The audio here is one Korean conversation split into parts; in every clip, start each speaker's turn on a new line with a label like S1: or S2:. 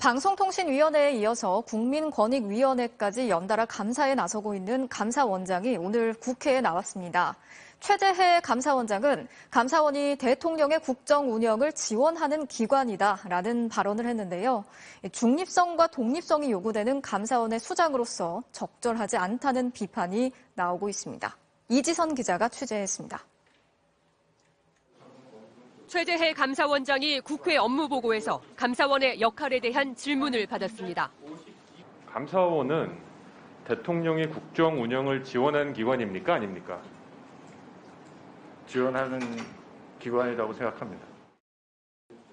S1: 방송통신위원회에 이어서 국민권익위원회까지 연달아 감사에 나서고 있는 감사원장이 오늘 국회에 나왔습니다. 최재해 감사원장은 감사원이 대통령의 국정 운영을 지원하는 기관이다라는 발언을 했는데요. 중립성과 독립성이 요구되는 감사원의 수장으로서 적절하지 않다는 비판이 나오고 있습니다. 이지선 기자가 취재했습니다.
S2: 최재해 감사원장이 국회 업무보고에서 감사원의 역할에 대한 질문을 받았습니다.
S3: 감사원은 대통령의 국정 운영을 지원하는 기관입니까? 아닙니까?
S4: 지원하는 기관이라고 생각합니다.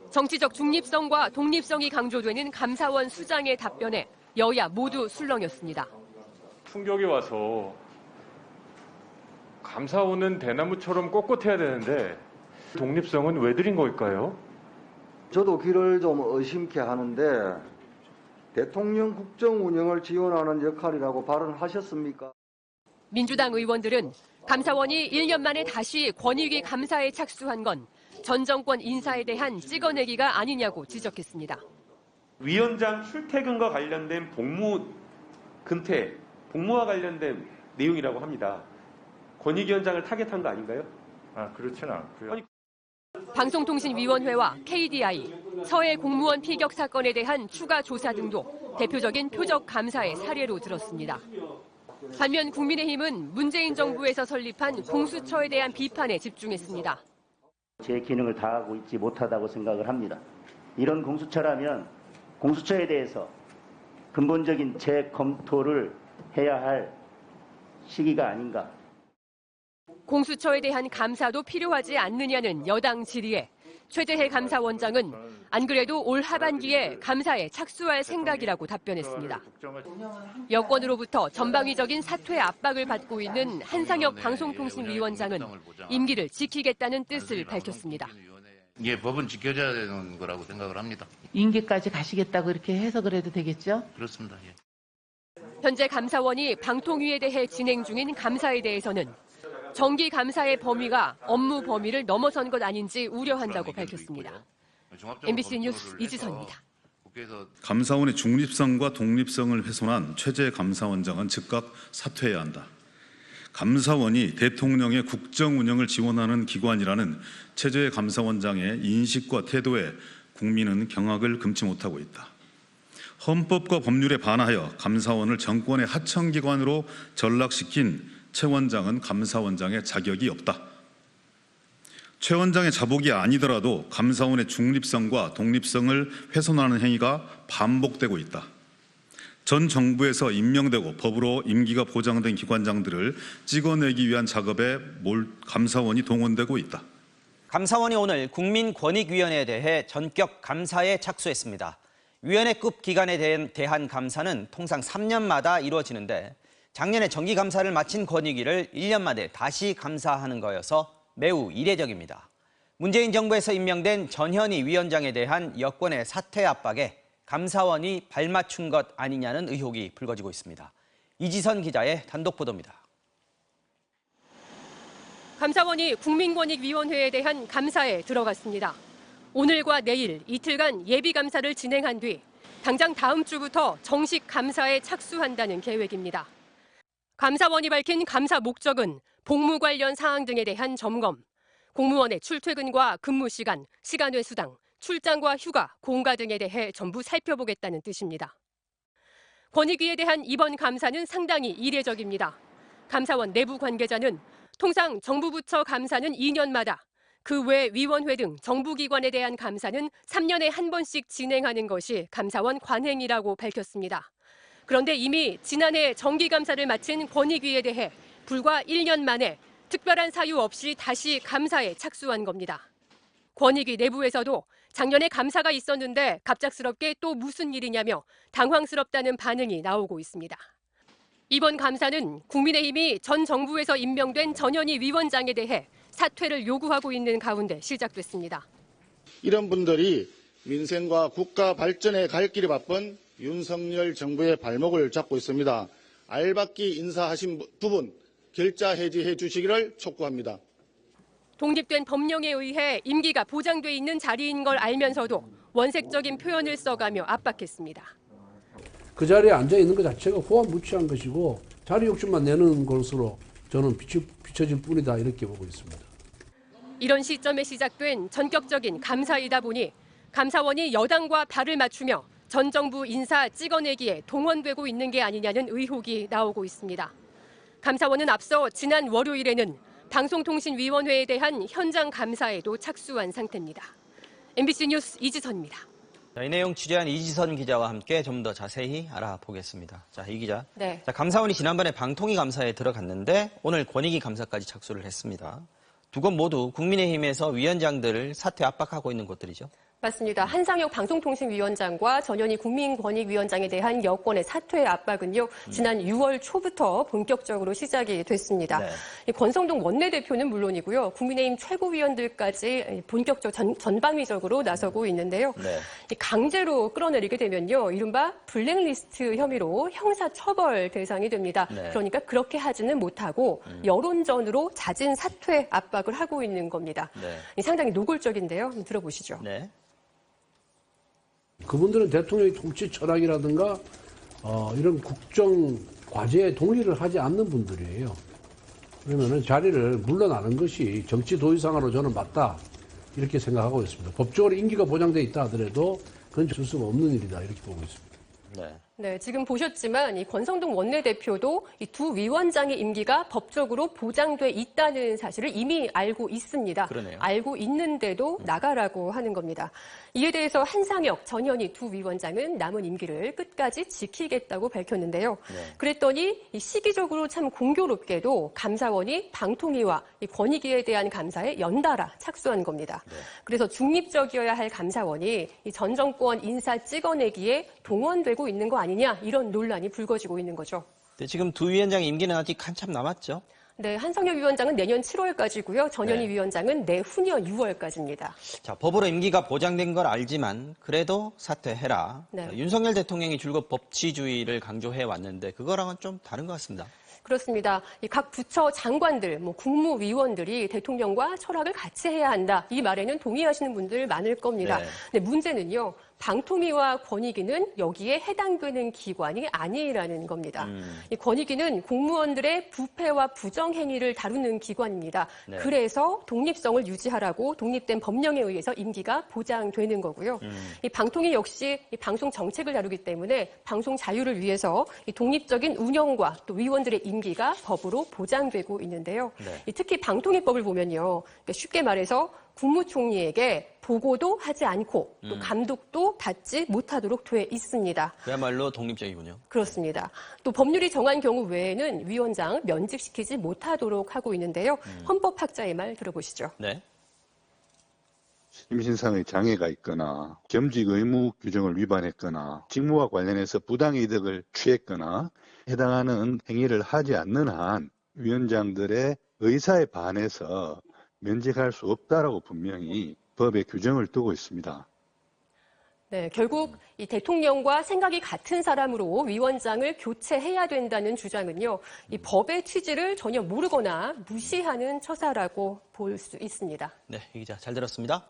S2: 정치적 중립성과 독립성이 강조되는 감사원 수장의 답변에 여야 모두 술렁였습니다.
S3: 충격이 와서 감사원은 대나무처럼 꼿꼿해야 되는데 독립성은 왜 드린 걸까요?
S5: 저도 귀를 좀 의심케 하는데 대통령 국정 운영을 지원하는 역할이라고 발언하셨습니까?
S2: 민주당 의원들은 감사원이 1년 만에 다시 권익위 감사에 착수한 건 전 정권 인사에 대한 찍어내기가 아니냐고 지적했습니다.
S6: 위원장 출퇴근과 관련된 근태, 복무와 관련된 내용이라고 합니다. 권익위원장을 타겟한 거 아닌가요?
S4: 그렇지는 않고요.
S2: 방송통신위원회와 KDI, 서해 공무원 피격 사건에 대한 추가 조사 등도 대표적인 표적 감사의 사례로 들었습니다. 반면 국민의힘은 문재인 정부에서 설립한 공수처에 대한 비판에 집중했습니다.
S7: 제 기능을 다하고 있지 못하다고 생각을 합니다. 이런 공수처라면 공수처에 대해서 근본적인 재검토를 해야 할 시기가 아닌가.
S2: 공수처에 대한 감사도 필요하지 않느냐는 여당 질의에 최재해 감사원장은 안 그래도 올 하반기에 감사에 착수할 생각이라고 답변했습니다. 여권으로부터 전방위적인 사퇴 압박을 받고 있는 한상혁 방송통신위원장은 임기를 지키겠다는 뜻을 밝혔습니다.
S8: 예, 법은 지켜져야 되는 거라고 생각을 합니다.
S9: 임기까지 가시겠다고 이렇게 해석을 해도 되겠죠?
S8: 그렇습니다. 예.
S2: 현재 감사원이 방통위에 대해 진행 중인 감사에 대해서는 정기 감사의 범위가 업무 범위를 넘어선 것 아닌지 우려한다고 밝혔습니다. MBC 뉴스 이지선입니다.
S10: 감사원의 중립성과 독립성을 훼손한 최재해 감사원장은 즉각 사퇴해야 한다. 감사원이 대통령의 국정 운영을 지원하는 기관이라는 최재해 감사원장의 인식과 태도에 국민은 경악을 금치 못하고 있다. 헌법과 법률에 반하여 감사원을 정권의 하청기관으로 전락시킨 최 원장은 감사원장의 자격이 없다. 최 원장의 자복이 아니더라도 감사원의 중립성과 독립성을 훼손하는 행위가 반복되고 있다. 전 정부에서 임명되고 법으로 임기가 보장된 기관장들을 찍어내기 위한 작업에 감사원이 동원되고 있다.
S11: 감사원이 오늘 국민권익위원회에 대해 전격 감사에 착수했습니다. 위원회급 기관에 대한 감사는 통상 3년마다 이루어지는데 작년에 정기감사를 마친 권익위를 1년 만에 다시 감사하는 거여서 매우 이례적입니다. 문재인 정부에서 임명된 전현희 위원장에 대한 여권의 사퇴 압박에 감사원이 발맞춘 것 아니냐는 의혹이 불거지고 있습니다. 이지선 기자의 단독 보도입니다.
S2: 감사원이 국민권익위원회에 대한 감사에 들어갔습니다. 오늘과 내일 이틀간 예비감사를 진행한 뒤 당장 다음 주부터 정식 감사에 착수한다는 계획입니다. 감사원이 밝힌 감사 목적은 복무 관련 사항 등에 대한 점검, 공무원의 출퇴근과 근무 시간, 시간외 수당, 출장과 휴가, 공가 등에 대해 전부 살펴보겠다는 뜻입니다. 권익위에 대한 이번 감사는 상당히 이례적입니다. 감사원 내부 관계자는 통상 정부 부처 감사는 2년마다, 그 외 위원회 등 정부기관에 대한 감사는 3년에 한 번씩 진행하는 것이 감사원 관행이라고 밝혔습니다. 그런데 이미 지난해 정기감사를 마친 권익위에 대해 불과 1년 만에 특별한 사유 없이 다시 감사에 착수한 겁니다. 권익위 내부에서도 작년에 감사가 있었는데 갑작스럽게 또 무슨 일이냐며 당황스럽다는 반응이 나오고 있습니다. 이번 감사는 국민의힘이 전 정부에서 임명된 전현희 위원장에 대해 사퇴를 요구하고 있는 가운데 시작됐습니다.
S12: 이런 분들이 민생과 국가 발전에 갈 길이 바쁜 윤석열 정부의 발목을 잡고 있습니다. 알박기 인사하신 부분 결자 해지해 주시기를 촉구합니다.
S2: 독립된 법령에 의해 임기가 보장돼 있는 자리인 걸 알면서도 원색적인 표현을 써가며 압박했습니다.
S13: 그 자리에 앉아 있는 것 자체가 호화무치한 것이고 자리 욕심만 내는 것으로 저는 비춰질 뿐이다 이렇게 보고 있습니다.
S2: 이런 시점에 시작된 전격적인 감사이다 보니 감사원이 여당과 발을 맞추며 전 정부 인사 찍어내기에 동원되고 있는 게 아니냐는 의혹이 나오고 있습니다. 감사원은 앞서 지난 월요일에는 방송통신위원회에 대한 현장 감사에도 착수한 상태입니다. MBC 뉴스 이지선입니다.
S11: 자, 이 내용 취재한 이지선 기자와 함께 좀 더 자세히 알아보겠습니다. 자, 이 기자.
S2: 네.
S11: 자, 감사원이 지난번에 방통위 감사에 들어갔는데 오늘 권익위 감사까지 착수를 했습니다. 두 곳 모두 국민의힘에서 위원장들을 사퇴 압박하고 있는 곳들이죠.
S2: 맞습니다. 한상혁 방송통신위원장과 전현희 국민권익위원장에 대한 여권의 사퇴 압박은요, 지난 6월 초부터 본격적으로 시작이 됐습니다.
S11: 네.
S2: 이 권성동 원내대표는 물론이고요, 국민의힘 최고위원들까지 본격적 전방위적으로 나서고 있는데요.
S11: 네.
S2: 이 강제로 끌어내리게 되면요, 이른바 블랙리스트 혐의로 형사처벌 대상이 됩니다.
S11: 네.
S2: 그러니까 그렇게 하지는 못하고 여론전으로 잦은 사퇴 압박을 하고 있는 겁니다.
S11: 네.
S2: 상당히 노골적인데요. 한번 들어보시죠.
S11: 네.
S13: 그분들은 대통령의 통치 철학이라든가 이런 국정 과제에 동의를 하지 않는 분들이에요. 그러면은 자리를 물러나는 것이 정치 도의상으로 저는 맞다 이렇게 생각하고 있습니다. 법적으로 임기가 보장돼 있다 하더라도 그건 줄 수가 없는 일이다 이렇게 보고 있습니다.
S11: 네.
S2: 네, 지금 보셨지만 이 권성동 원내대표도 이 두 위원장의 임기가 법적으로 보장돼 있다는 사실을 이미 알고 있습니다.
S11: 그러네요.
S2: 알고 있는데도 나가라고 하는 겁니다. 이에 대해서 한상혁, 전현희 두 위원장은 남은 임기를 끝까지 지키겠다고 밝혔는데요.
S11: 네.
S2: 그랬더니 이 시기적으로 참 공교롭게도 감사원이 방통위와 이 권익위에 대한 감사에 연달아 착수한 겁니다.
S11: 네.
S2: 그래서 중립적이어야 할 감사원이 이 전 정권 인사 찍어내기에 동원되고 있는 거 아니냐 이런 논란이 불거지고 있는 거죠.
S11: 네, 지금 두 위원장 임기는 아직 한참 남았죠?
S2: 네, 한상혁 위원장은 내년 7월까지고요. 전현희
S11: 네.
S2: 위원장은 내후년 6월까지입니다.
S11: 자, 법으로 임기가 보장된 걸 알지만 그래도 사퇴해라.
S2: 네.
S11: 자, 윤석열 대통령이 줄곧 법치주의를 강조해 왔는데 그거랑은 좀 다른 것 같습니다.
S2: 그렇습니다. 이 각 부처 장관들, 국무위원들이 대통령과 철학을 같이 해야 한다. 이 말에는 동의하시는 분들 많을 겁니다.
S11: 네.
S2: 근데 문제는요. 방통위와 권익위는 여기에 해당되는 기관이 아니라는 겁니다. 이 권익위는 공무원들의 부패와 부정행위를 다루는 기관입니다.
S11: 네.
S2: 그래서 독립성을 유지하라고 독립된 법령에 의해서 임기가 보장되는 거고요. 이 방통위 역시 이 방송 정책을 다루기 때문에 방송 자유를 위해서 이 독립적인 운영과 또 위원들의 임기가 법으로 보장되고 있는데요.
S11: 네.
S2: 이 특히 방통위법을 보면요. 그러니까 쉽게 말해서 국무총리에게 보고도 하지 않고 또 감독도 받지 못하도록 돼 있습니다.
S11: 그야말로 독립적이군요.
S2: 그렇습니다. 또 법률이 정한 경우 외에는 위원장 면직시키지 못하도록 하고 있는데요. 헌법학자의 말 들어보시죠.
S11: 네.
S14: 임신상의 장애가 있거나 겸직 의무 규정을 위반했거나 직무와 관련해서 부당이득을 취했거나 해당하는 행위를 하지 않는 한 위원장들의 의사에 반해서 면직할 수 없다라고 분명히 법에 규정을 두고 있습니다.
S2: 네, 결국 이 대통령과 생각이 같은 사람으로 위원장을 교체해야 된다는 주장은요, 이 법의 취지를 전혀 모르거나 무시하는 처사라고 볼 수 있습니다.
S11: 네, 이 기자 잘 들었습니다.